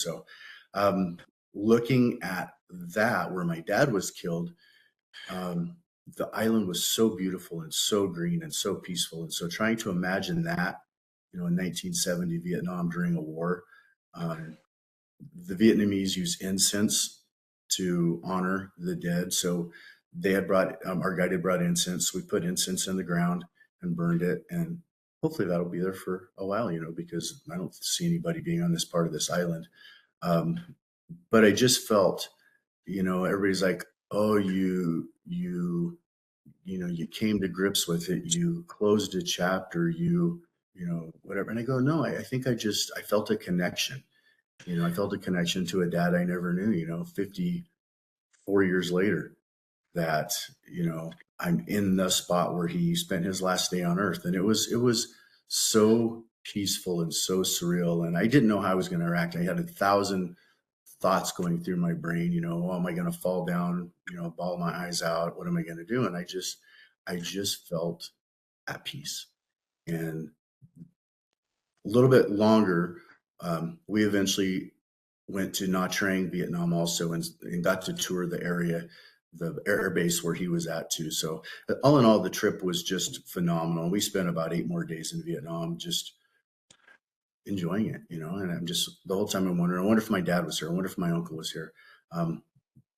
So, um, looking at that where my dad was killed, um, the island was so beautiful and so green and so peaceful. And so trying to imagine that, in 1970 Vietnam during a war, um, the Vietnamese use incense to honor the dead. So they had brought, our guide had brought incense. We put incense in the ground and burned it. And hopefully that'll be there for a while, because I don't see anybody being on this part of this island. Um, but I just felt, everybody's like, oh, you came to grips with it, you closed a chapter, whatever. And I go, no, I think I felt a connection. I felt a connection to a dad I never knew, 54 years later, that, I'm in the spot where he spent his last day on earth. And it was so peaceful and so surreal. And I didn't know how I was going to react. I had 1,000 thoughts going through my brain, oh, am I going to fall down, bawl my eyes out? What am I going to do? And I just felt at peace. And a little bit longer, we eventually went to Nha Trang, Vietnam also, and got to tour the area, the air base where he was at too. So all in all, the trip was just phenomenal. We spent about 8 more days in Vietnam, just enjoying it, and I'm just, the whole time I'm wondering, I wonder if my dad was here. I wonder if my uncle was here. Um,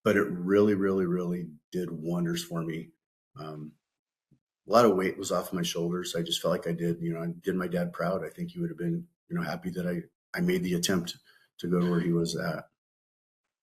but it really, really, really did wonders for me. Um, a lot of weight was off my shoulders. I just felt like I did my dad proud. I think he would have been, happy that I made the attempt to go to where he was at.